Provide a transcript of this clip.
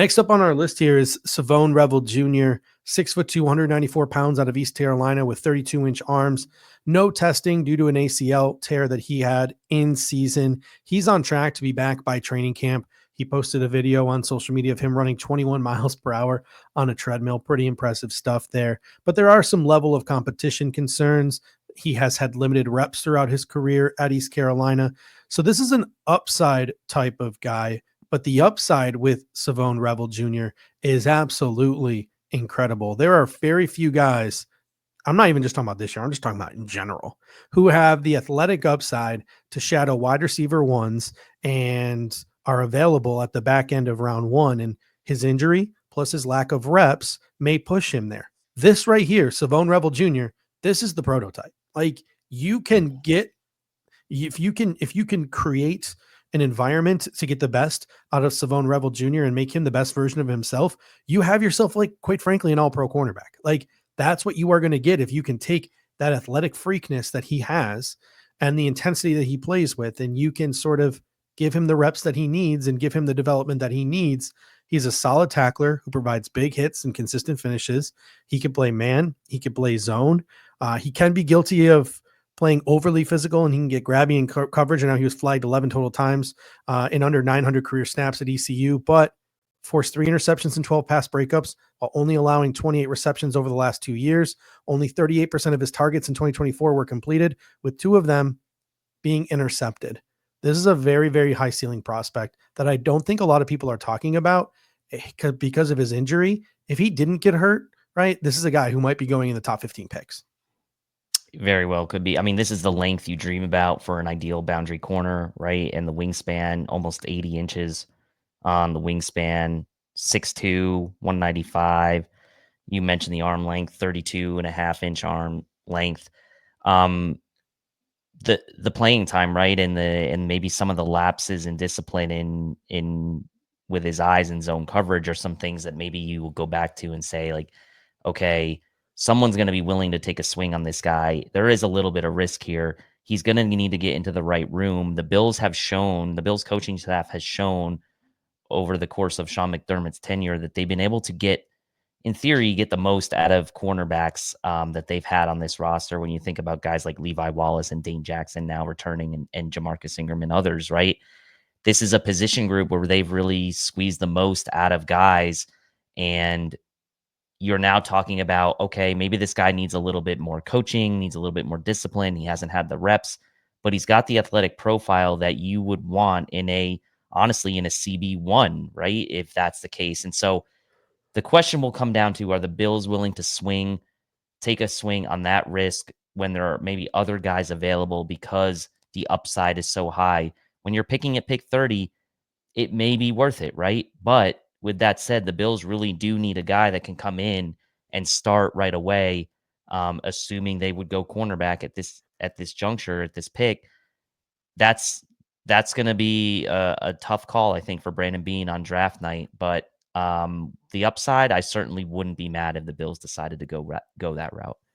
Next up on our list here is Shavon Revel Jr., 6'2", 194 pounds out of East Carolina with 32-inch arms. No testing due to an ACL tear that he had in season. He's on track to be back by training camp. He posted a video on social media of him running 21 miles per hour on a treadmill. Pretty impressive stuff there. But there are some level of competition concerns. He has had limited reps throughout his career at East Carolina. So this is an upside type of guy, but the upside with Shavon Revel Jr. is absolutely incredible. There are very few guys, I'm not even just talking about this year, I'm just talking about in general, who have the athletic upside to shadow wide receiver ones and are available at the back end of round one. And his injury plus his lack of reps may push him there. This right here, Shavon Revel Jr., this is the prototype. Like, you can get, if you can create an environment to get the best out of Shavon Revel Jr. and make him the best version of himself, you have yourself, like, quite frankly, an all-pro cornerback. Like, that's what you are going to get if you can take that athletic freakness that he has and the intensity that he plays with, and you can sort of give him the reps that he needs and give him the development that he needs. He's a solid tackler who provides big hits and consistent finishes. He can play man. He can play zone. He can be guilty of playing overly physical, and he can get grabby in coverage. And now he was flagged 11 total times in under 900 career snaps at ECU, but forced 3 interceptions and 12 pass breakups while only allowing 28 receptions over the last 2 years. Only 38% of his targets in 2024 were completed, with 2 of them being intercepted. This is a very, very high ceiling prospect that I don't think a lot of people are talking about because of his injury. If he didn't get hurt, right, this is a guy who might be going in the top 15 picks. Very well could be. I mean, this is the length you dream about for an ideal boundary corner, right? And the wingspan, almost 80 inches on the wingspan, 6'2", 195. You mentioned the arm length, 32.5-inch arm length. The playing time, right? And maybe some of the lapses in discipline in with his eyes in zone coverage are some things that maybe you will go back to and say, like, okay, someone's going to be willing to take a swing on this guy. There is a little bit of risk here. He's going to need to get into the right room. The Bills coaching staff has shown over the course of Sean McDermott's tenure that they've been able to get, in theory, get the most out of cornerbacks that they've had on this roster. When you think about guys like Levi Wallace and Dane Jackson now returning, and Jamarcus Ingram and others, right? This is a position group where they've really squeezed the most out of guys. And you're now talking about, okay, maybe this guy needs a little bit more coaching, needs a little bit more discipline. He hasn't had the reps, but he's got the athletic profile that you would want honestly, in a CB1, right? If that's the case. And so the question will come down to, are the Bills willing to take a swing on that risk when there are maybe other guys available because the upside is so high? When you're picking at pick 30, it may be worth it, right? But with that said, the Bills really do need a guy that can come in and start right away, assuming they would go cornerback at this juncture, at this pick. That's going to be a tough call, I think, for Brandon Beane on draft night. But the upside, I certainly wouldn't be mad if the Bills decided to go that route.